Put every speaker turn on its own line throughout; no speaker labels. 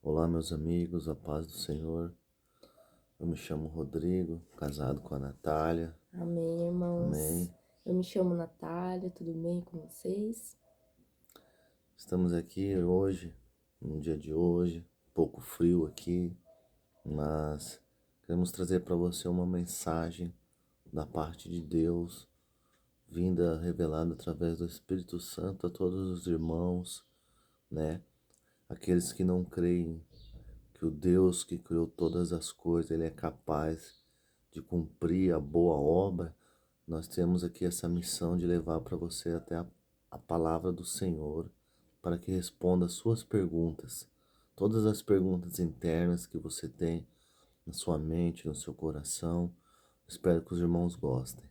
Olá, meus amigos, a paz do Senhor. Eu me chamo Rodrigo, casado com a Natália.
Amém, irmãos.
Amém.
Eu me chamo Natália, tudo bem com vocês?
Estamos aqui hoje, no dia de hoje, um pouco frio aqui, mas queremos trazer para você uma mensagem da parte de Deus, vinda revelada através do Espírito Santo a todos os irmãos, né? Aqueles que não creem que o Deus que criou todas as coisas, Ele é capaz de cumprir a boa obra. Nós temos aqui essa missão de levar para você até a palavra do Senhor, para que responda as suas perguntas, todas as perguntas internas que você tem na sua mente, no seu coração. Espero que os irmãos gostem.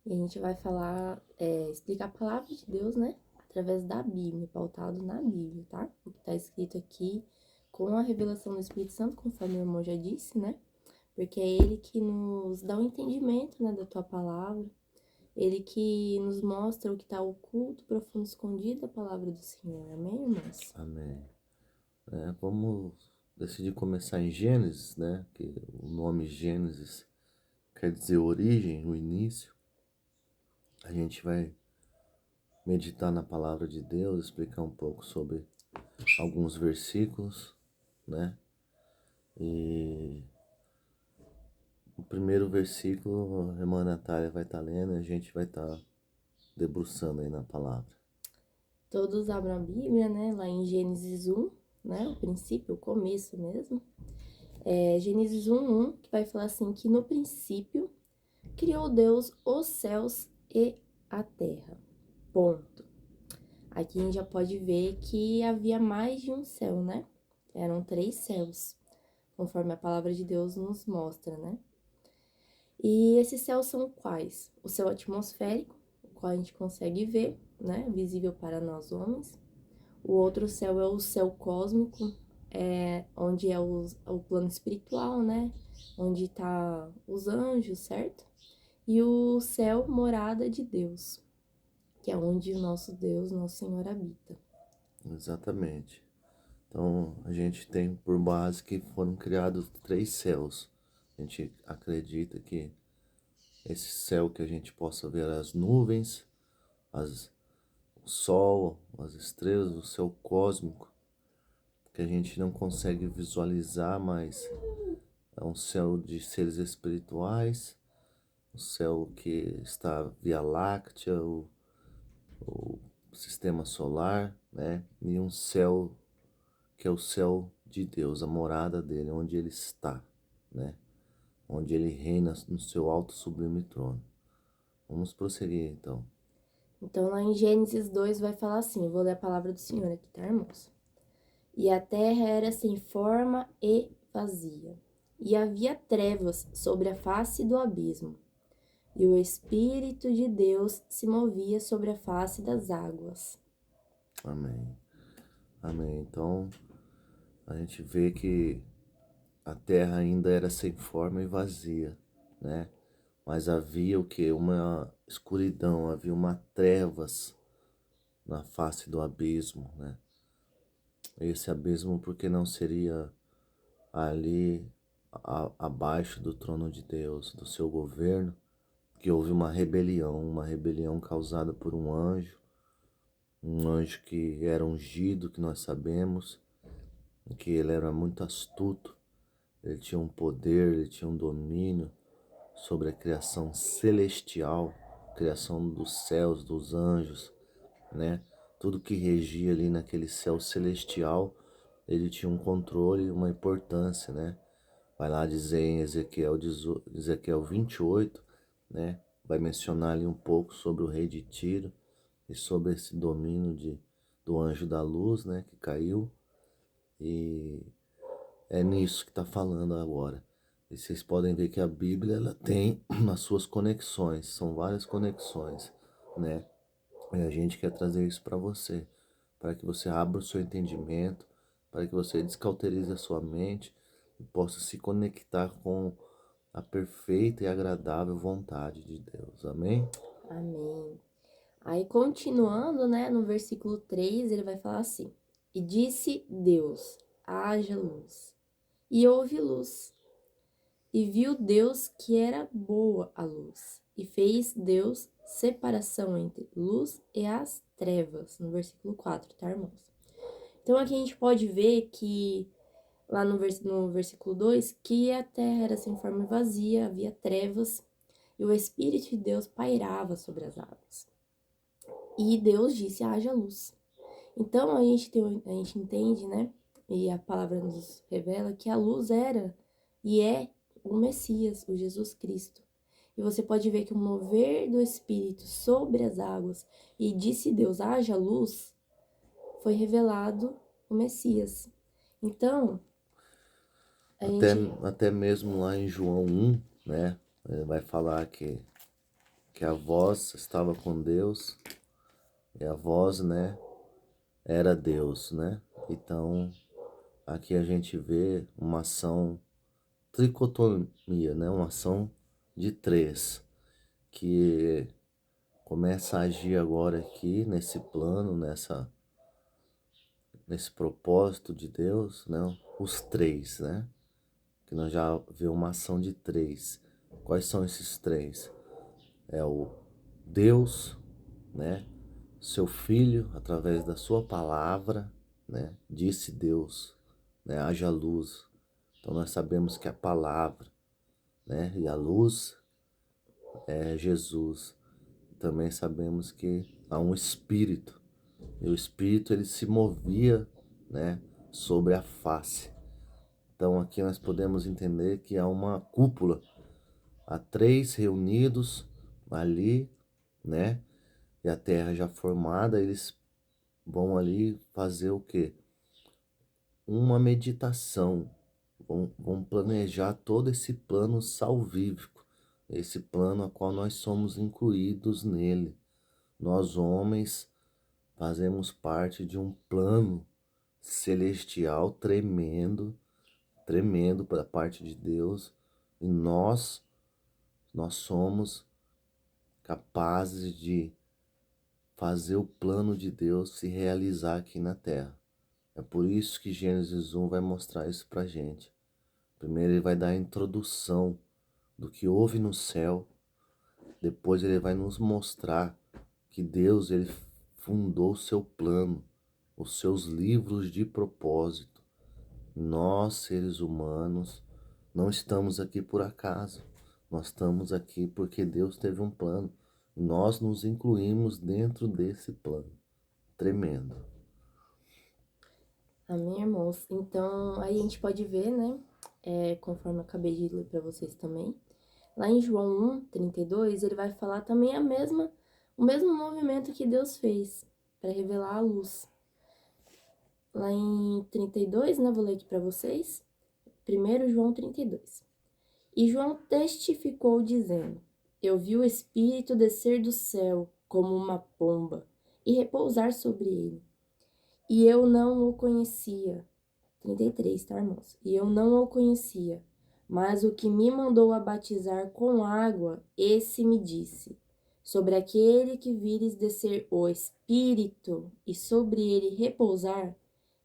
E a gente vai falar, explicar a palavra de Deus, né? Através da Bíblia, pautado na Bíblia, tá? O que tá escrito aqui com a revelação do Espírito Santo, conforme o irmão já disse, né? Porque é Ele que nos dá o entendimento, né, da tua palavra. Ele que nos mostra o que tá oculto, profundo, escondido da palavra do Senhor. Amém, irmãos?
Amém. Vamos decidir começar em Gênesis, né? Que o nome Gênesis quer dizer origem, o início. A gente vai meditar na palavra de Deus, explicar um pouco sobre alguns versículos, né? E o primeiro versículo a irmã Natália vai estar lendo e a gente vai estar debruçando aí na palavra.
Todos abram a Bíblia, né? Lá em Gênesis 1, né? O princípio, o começo mesmo. Gênesis 1:1, que vai falar assim, que no princípio criou Deus os céus e a terra. Ponto. Aqui a gente já pode ver que havia mais de um céu, né? Eram 3 céus, conforme a palavra de Deus nos mostra, né? E esses céus são quais? O céu atmosférico, o qual a gente consegue ver, né? Visível para nós homens. O outro céu é o céu cósmico, onde é o plano espiritual, né? Onde tá os anjos, certo? E o céu morada de Deus, que é onde o nosso Deus, nosso Senhor habita.
Exatamente. Então a gente tem por base que foram criados 3 céus. A gente acredita que esse céu que a gente possa ver as nuvens, as, o sol, as estrelas, o céu cósmico, que a gente não consegue visualizar, mas é um céu de seres espirituais, o céu que está Via Láctea, o sistema solar, né? E um céu que é o céu de Deus, a morada dele, onde ele está, né? Onde ele reina no seu alto sublime trono. Vamos prosseguir então.
Então, lá em Gênesis 2 vai falar assim, eu vou ler a palavra do Senhor aqui, tá, irmãos? E a terra era sem forma e vazia, e havia trevas sobre a face do abismo, e o Espírito de Deus se movia sobre a face das águas.
Amém. Amém. Então a gente vê que a terra ainda era sem forma e vazia, né? Mas havia o que? Uma escuridão, havia uma trevas na face do abismo, né? Esse abismo porque não seria ali abaixo do trono de Deus, do seu governo, que houve uma rebelião causada por um anjo que era ungido, que nós sabemos, que ele era muito astuto, ele tinha um poder, ele tinha um domínio sobre a criação celestial, criação dos céus, dos anjos, né? Tudo que regia ali naquele céu celestial, ele tinha um controle e uma importância, né? Vai lá dizer em Ezequiel 28, né? Vai mencionar ali um pouco sobre o rei de Tiro e sobre esse domínio do anjo da luz, né? Que caiu. E é nisso que está falando agora. E vocês podem ver que a Bíblia ela tem as suas conexões, são várias conexões, né? E a gente quer trazer isso para você, para que você abra o seu entendimento, para que você descauterize a sua mente e possa se conectar com a perfeita e agradável vontade de Deus. Amém?
Amém. Aí, continuando, né, no versículo 3, ele vai falar assim: E disse Deus, haja luz. E houve luz. E viu Deus que era boa a luz. E fez Deus separação entre luz e as trevas. No versículo 4, tá, irmãos? Então aqui a gente pode ver que, lá no versículo 2, que a terra era sem forma e vazia, havia trevas, e o Espírito de Deus pairava sobre as águas. E Deus disse, haja luz. Então a gente entende, né? E a palavra nos revela que a luz era e é o Messias, o Jesus Cristo. E você pode ver que o mover do Espírito sobre as águas e disse Deus, haja luz, foi revelado o Messias. Então, a
Até,
gente...
até mesmo lá em João 1, né? Vai falar que a voz estava com Deus e a voz, né, era Deus, né? Então, aqui a gente vê uma ação tricotomia, né? Uma ação de três, que começa a agir agora aqui nesse plano, nesse propósito de Deus, né? Os três, né? Que nós já vemos uma ação de três. Quais são esses três? É o Deus, né? Seu Filho, através da sua palavra, né? Disse Deus, né? Haja luz. Então nós sabemos que a palavra, né? E a luz é Jesus. Também sabemos que há um Espírito. E o Espírito ele se movia, né? Sobre a face. Então aqui nós podemos entender que há uma cúpula. Há três reunidos ali, né? E a terra já formada, eles vão ali fazer o quê? Uma meditação. Vão planejar todo esse plano salvífico, esse plano a qual nós somos incluídos nele. Nós homens fazemos parte de um plano celestial tremendo, tremendo da parte de Deus, e nós somos capazes de fazer o plano de Deus se realizar aqui na terra. É por isso que Gênesis 1 vai mostrar isso pra gente. Primeiro ele vai dar a introdução do que houve no céu, depois ele vai nos mostrar que Deus ele fundou o seu plano, os seus livros de propósito. Nós, seres humanos, não estamos aqui por acaso. Nós estamos aqui porque Deus teve um plano. Nós nos incluímos dentro desse plano. Tremendo.
Amém, irmãos? Então, aí a gente pode ver, né? Conforme eu acabei de ler para vocês também. Lá em João 1:32, ele vai falar também o mesmo movimento que Deus fez para revelar a luz. Lá em 32, né? Vou ler aqui para vocês. 1 João 32. E João testificou dizendo: Eu vi o Espírito descer do céu como uma pomba e repousar sobre ele. E eu não o conhecia. 33, tá, irmãos? E eu não o conhecia. Mas o que me mandou a batizar com água, esse me disse: Sobre aquele que vires descer o Espírito e sobre ele repousar,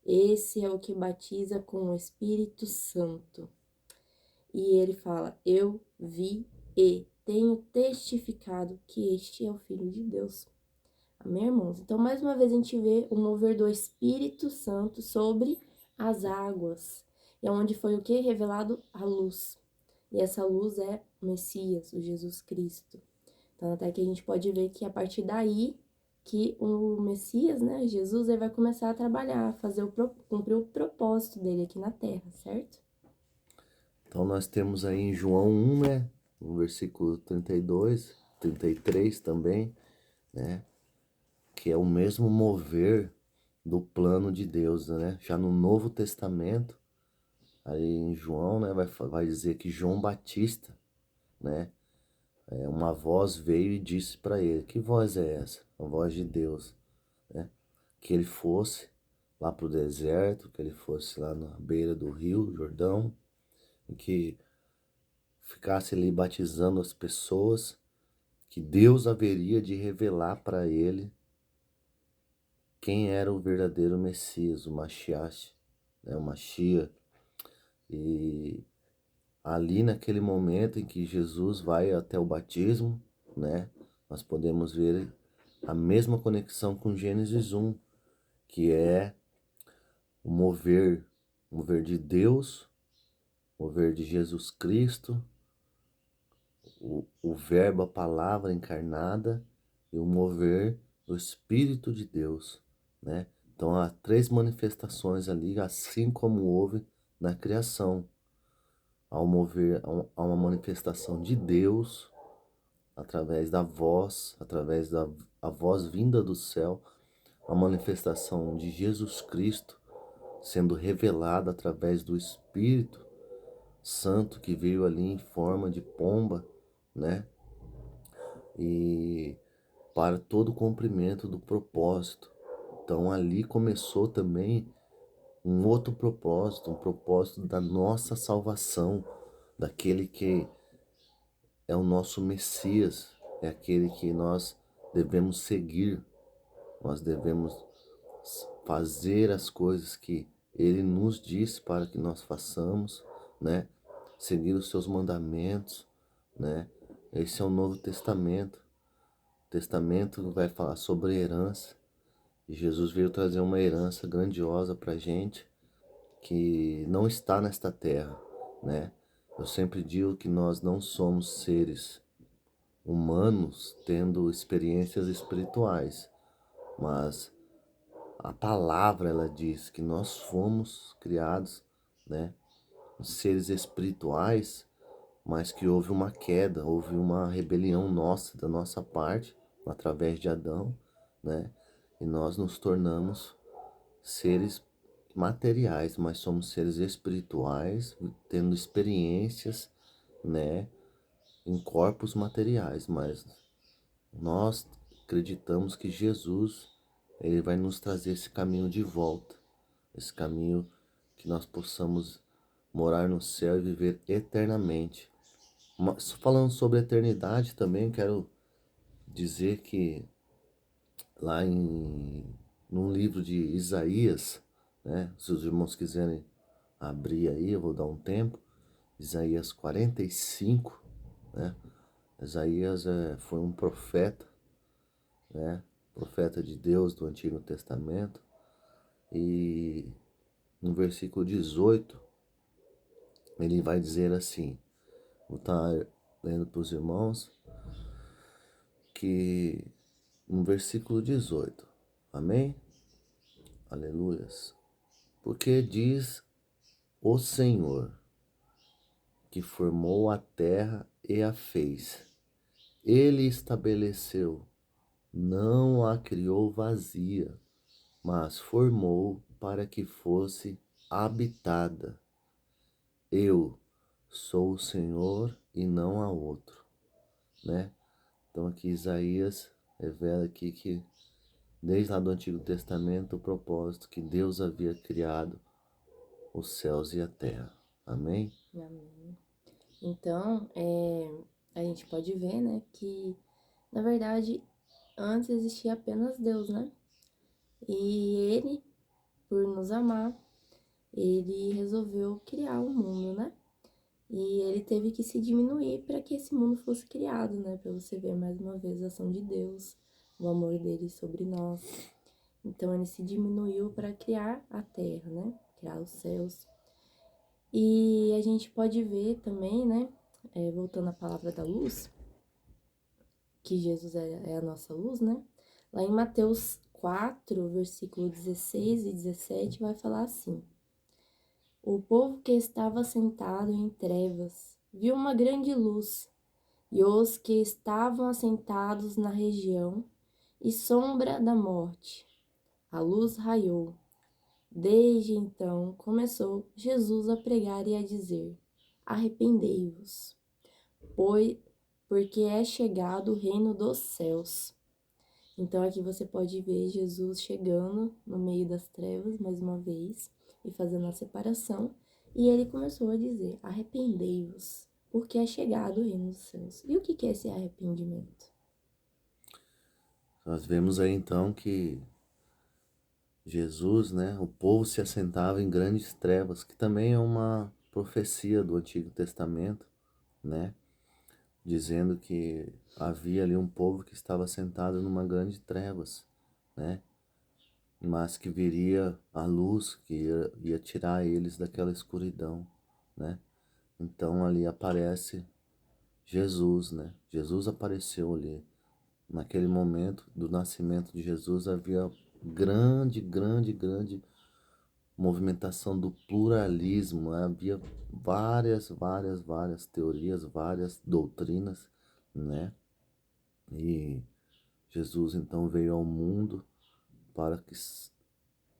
esse é o que batiza com o Espírito Santo. E ele fala: Eu vi e tenho testificado que este é o Filho de Deus. Amém, irmãos? Então, mais uma vez, a gente vê o mover do Espírito Santo sobre as águas. É onde foi o que? Revelado a luz. E essa luz é o Messias, o Jesus Cristo. Então, até que a gente pode ver que a partir daí, que o Messias, né, Jesus, ele vai começar a trabalhar, cumprir o propósito dele aqui na Terra, certo?
Então nós temos aí em João 1, né? No versículo 32, 33 também, né? Que é o mesmo mover do plano de Deus, né? Já no Novo Testamento, aí em João, né? Vai dizer que João Batista, né? Uma voz veio e disse para ele: Que voz é essa? A voz de Deus, né? Que ele fosse lá para o deserto, que ele fosse lá na beira do rio Jordão, e que ficasse ali batizando as pessoas, que Deus haveria de revelar para ele quem era o verdadeiro Messias, o Mashiach, né, o Mashiach. E ali naquele momento em que Jesus vai até o batismo, né, nós podemos ver a mesma conexão com Gênesis 1, que é o mover de Deus, o mover de Jesus Cristo, o verbo, a palavra encarnada e o mover do Espírito de Deus, né? Então há três manifestações ali, assim como houve na criação. Há uma manifestação de Deus através da voz, através da a voz vinda do céu, a manifestação de Jesus Cristo sendo revelada através do Espírito Santo que veio ali em forma de pomba, né? E para todo o cumprimento do propósito. Então ali começou também um outro propósito, um propósito da nossa salvação, daquele que é o nosso Messias, é aquele que nós devemos seguir, nós devemos fazer as coisas que ele nos disse para que nós façamos, né? Seguir os seus mandamentos, né? Esse é o Novo Testamento. O Testamento vai falar sobre herança. E Jesus veio trazer uma herança grandiosa para a gente que não está nesta terra, né? Eu sempre digo que nós não somos seres humanos tendo experiências espirituais, mas a palavra ela diz que nós fomos criados, né, seres espirituais, mas que houve uma queda, houve uma rebelião nossa, da nossa parte, através de Adão, né? E nós nos tornamos seres materiais, mas somos seres espirituais, tendo experiências, né, em corpos materiais, mas nós acreditamos que Jesus, ele vai nos trazer esse caminho de volta, esse caminho que nós possamos morar no céu e viver eternamente. Mas falando sobre a eternidade também, quero dizer que lá num livro de Isaías, né, se os irmãos quiserem abrir aí, eu vou dar um tempo, Isaías 45, né, Isaías foi um profeta, né, profeta de Deus do Antigo Testamento, e no versículo 18, ele vai dizer assim, vou estar lendo para os irmãos, que no versículo 18, amém? Aleluias. Porque diz o Senhor, que formou a terra e a fez. Ele estabeleceu, não a criou vazia, mas formou para que fosse habitada. Eu sou o Senhor e não há outro, né? Então aqui Isaías revela aqui que desde lá do Antigo Testamento o propósito que Deus havia criado os céus e a terra. Amém?
Amém. Então, a gente pode ver, né, que, na verdade, antes existia apenas Deus, né? E ele, por nos amar, ele resolveu criar o mundo, né? E ele teve que se diminuir para que esse mundo fosse criado, né? Para você ver mais uma vez a ação de Deus, o amor dele sobre nós. Então ele se diminuiu para criar a terra, né? Criar os céus. E a gente pode ver também, né? Voltando à palavra da luz, que Jesus é a nossa luz, né? Lá em Mateus 4, versículo 16 e 17, vai falar assim: O povo que estava sentado em trevas viu uma grande luz, e os que estavam assentados na região e sombra da morte, a luz raiou. Desde então começou Jesus a pregar e a dizer: Arrependei-vos, pois porque é chegado o reino dos céus. Então aqui você pode ver Jesus chegando no meio das trevas mais uma vez e fazendo a separação, e ele começou a dizer: Arrependei-vos, porque é chegado o reino dos céus. E o que é esse arrependimento?
Nós vemos aí então que Jesus, né, o povo se assentava em grandes trevas, que também é uma profecia do Antigo Testamento, né, dizendo que havia ali um povo que estava sentado numa grande trevas, né, mas que viria a luz que ia tirar eles daquela escuridão, né. Então ali aparece Jesus, né? Jesus apareceu ali. Naquele momento do nascimento de Jesus havia grande movimentação do pluralismo, né? Havia várias teorias, várias doutrinas, né? E Jesus então veio ao mundo para que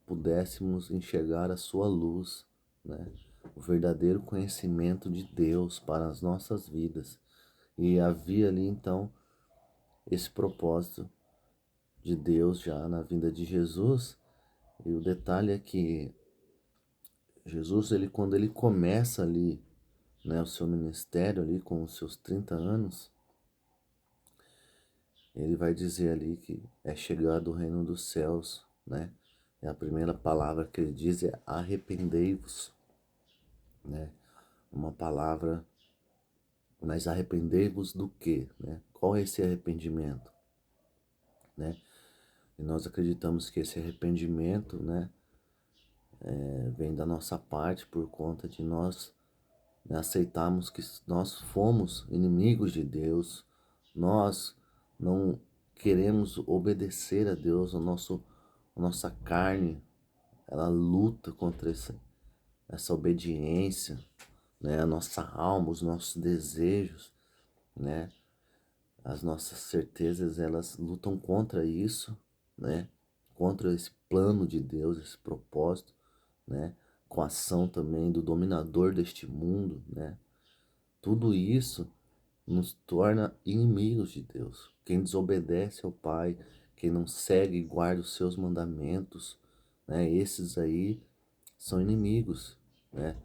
pudéssemos enxergar a sua luz, né? O verdadeiro conhecimento de Deus para as nossas vidas. E havia ali então esse propósito de Deus já na vinda de Jesus. E o detalhe é que Jesus, ele quando ele começa ali, né, o seu ministério ali com os seus 30 anos, ele vai dizer ali que é chegado o reino dos céus, né? E a primeira palavra que ele diz é arrependei-vos, né? Uma palavra, mas arrependei-vos do quê, né? Qual é esse arrependimento, né? E nós acreditamos que esse arrependimento, né, vem da nossa parte por conta de nós, né, aceitarmos que nós fomos inimigos de Deus, nós não queremos obedecer a Deus, a nossa carne, ela luta contra essa obediência, né, a nossa alma, os nossos desejos, né, as nossas certezas, elas lutam contra isso, né, contra esse plano de Deus, esse propósito, né, com a ação também do dominador deste mundo, né. Tudo isso nos torna inimigos de Deus. Quem desobedece ao Pai, quem não segue e guarda os seus mandamentos, né, esses aí são inimigos, né,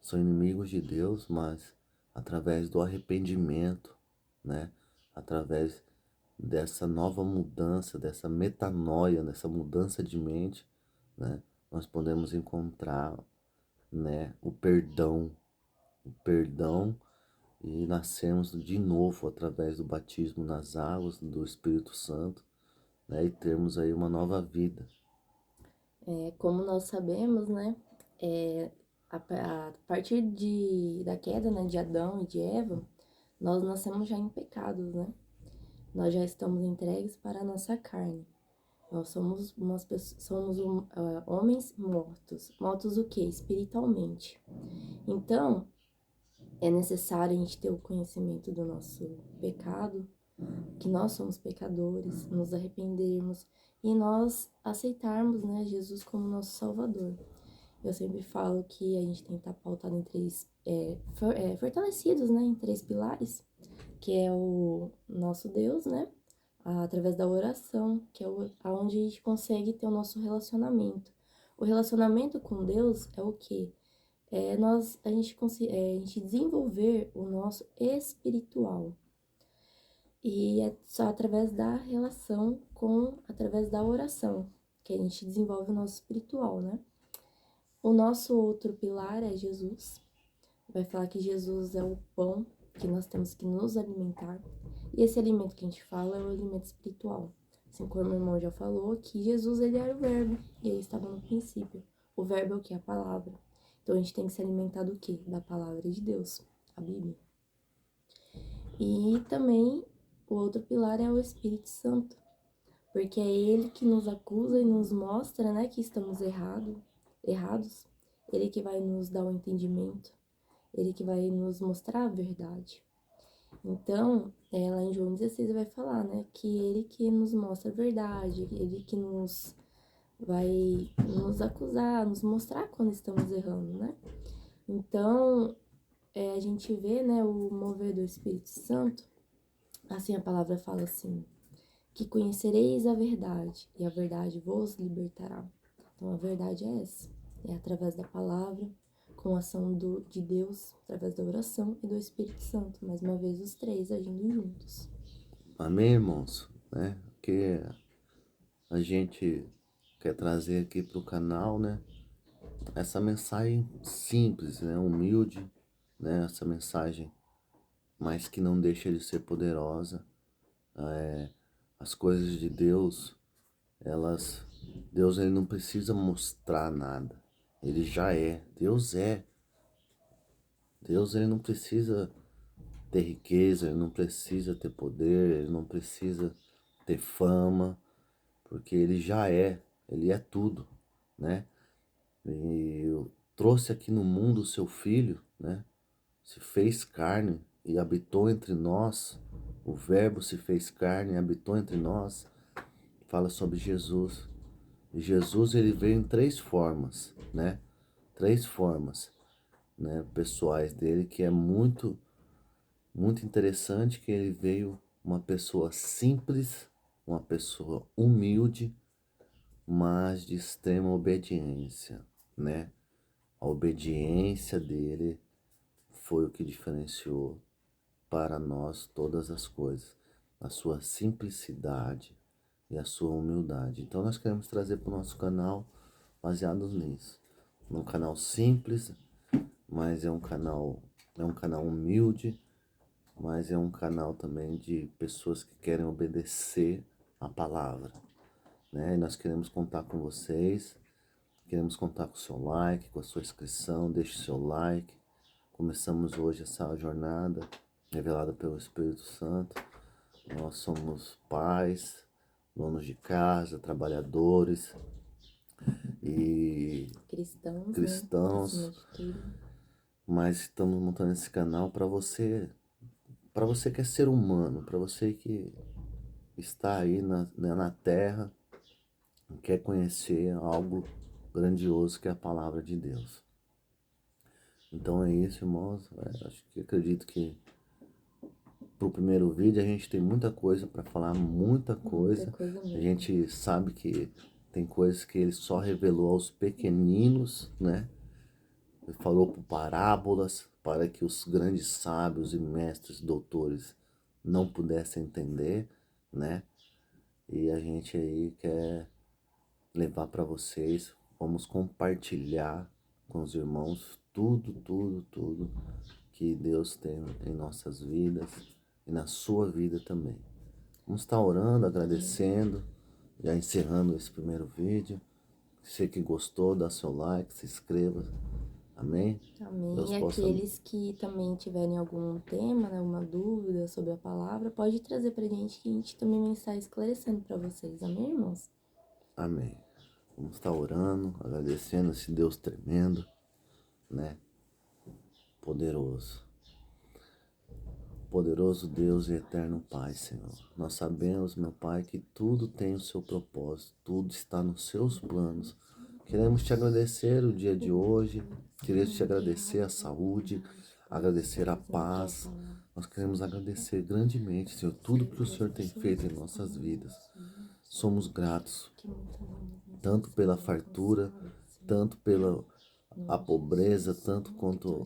são inimigos de Deus, mas através do arrependimento, né, através dessa nova mudança, dessa metanoia, dessa mudança de mente, né, nós podemos encontrar, né, o perdão e nascemos de novo através do batismo nas águas do Espírito Santo, né, e termos aí uma nova vida.
Como nós sabemos, né, a partir da queda, né, de Adão e de Eva, nós nascemos já em pecados, né? Nós já estamos entregues para a nossa carne. Nós somos homens mortos. Mortos o quê? Espiritualmente. Então, é necessário a gente ter o conhecimento do nosso pecado, que nós somos pecadores, nos arrependermos e nós aceitarmos, né, Jesus como nosso Salvador. Eu sempre falo que a gente tem que estar pautado em fortalecidos, né, em três pilares, que é o nosso Deus, né, através da oração, que é aonde a gente consegue ter o nosso relacionamento. O relacionamento com Deus é o quê? A gente desenvolver o nosso espiritual. E é só através da relação através da oração, que a gente desenvolve o nosso espiritual, né? O nosso outro pilar é Jesus. Vai falar que Jesus é o pão que nós temos que nos alimentar. E esse alimento que a gente fala é o alimento espiritual. Assim como o irmão já falou, que Jesus ele era o verbo e ele estava no princípio. O verbo é o que? A palavra. Então a gente tem que se alimentar do quê? Da palavra de Deus, a Bíblia. E também o outro pilar é o Espírito Santo, porque é ele que nos acusa e nos mostra, né, que estamos errados. Ele que vai nos dar o entendimento, ele que vai nos mostrar a verdade. Então, lá em João 16 vai falar, né, que ele que nos mostra a verdade, ele que vai nos acusar, nos mostrar quando estamos errando, né? Então, a gente vê, né, o mover do Espírito Santo, assim a palavra fala assim, que conhecereis a verdade, e a verdade vos libertará. Então, a verdade é essa, é através da palavra, com a ação de Deus, através da oração e do Espírito Santo, mais uma vez os três agindo juntos.
Amém, irmãos? Né? Que a gente quer trazer aqui para o canal, né? Essa mensagem simples, né? Humilde, né? Essa mensagem, mas que não deixa de ser poderosa. As coisas de Deus, elas... Deus, ele não precisa mostrar nada. Ele já é. Deus é. Deus, ele não precisa ter riqueza, ele não precisa ter poder, ele não precisa ter fama, porque ele já é. Ele é tudo, né? E eu trouxe aqui no mundo o seu filho, né? Se fez carne e habitou entre nós. O Verbo se fez carne e habitou entre nós. Fala sobre Jesus. E Jesus, ele veio em três formas, né? Três formas, né, pessoais dele, que é muito interessante, que ele veio uma pessoa simples, uma pessoa humilde, mas de extrema obediência, né? A obediência dele foi o que diferenciou para nós todas as coisas, a sua simplicidade e a sua humildade. Então nós queremos trazer para o nosso canal baseados nisso. Um canal simples, mas é um canal humilde, mas é um canal também de pessoas que querem obedecer a palavra, né? E nós queremos contar com vocês, queremos contar com o seu like, com a sua inscrição, deixe seu like. Começamos hoje essa jornada revelada pelo Espírito Santo. Nós somos pais, donos de casa, trabalhadores e
cristãos, né? Acima de tudo.
Mas estamos montando esse canal para você que é ser humano, para você que está aí na Terra e quer conhecer algo grandioso que é a palavra de Deus. Então é isso, irmãos. Acredito que pro primeiro vídeo a gente tem muita coisa para falar, muita coisa. A gente sabe que tem coisas que ele só revelou aos pequeninos, né? Ele falou por parábolas para que os grandes sábios e mestres, doutores não pudessem entender, né? E a gente aí quer levar para vocês, vamos compartilhar com os irmãos tudo que Deus tem em nossas vidas e na sua vida também. Vamos estar orando, agradecendo, já encerrando esse primeiro vídeo. Você que gostou, dá seu like, se inscreva. Amém?
Amém. Deus e aqueles que também tiverem algum tema, né, alguma dúvida sobre a palavra, pode trazer pra gente, que a gente também vai estar esclarecendo para vocês. Amém, irmãos?
Amém. Vamos estar orando, agradecendo esse Deus tremendo, né? Poderoso. Poderoso Deus e eterno Pai, Senhor. Nós sabemos, meu Pai, que tudo tem o seu propósito, tudo está nos seus planos. Queremos te agradecer o dia de hoje, queremos te agradecer a saúde, agradecer a paz. Nós queremos agradecer grandemente, Senhor, tudo que o Senhor tem feito em nossas vidas. Somos gratos, tanto pela fartura, tanto pela a pobreza, tanto quanto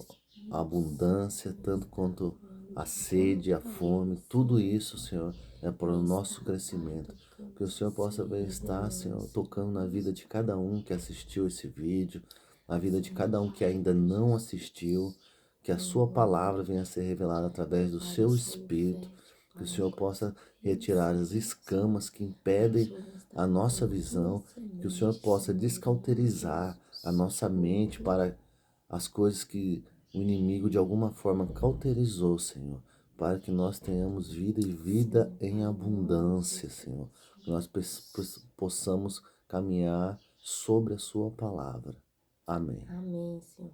a abundância, tanto quanto a sede, a fome, tudo isso, Senhor, é para o nosso crescimento. Que o Senhor possa estar, Senhor, tocando na vida de cada um que assistiu esse vídeo, na vida de cada um que ainda não assistiu, que a sua palavra venha a ser revelada através do seu Espírito, que o Senhor possa retirar as escamas que impedem a nossa visão, que o Senhor possa descauterizar a nossa mente para as coisas que o inimigo de alguma forma cauterizou, Senhor, para que nós tenhamos vida e vida em abundância, Senhor, que nós possamos caminhar sobre a sua palavra. Amém.
Amém, Senhor.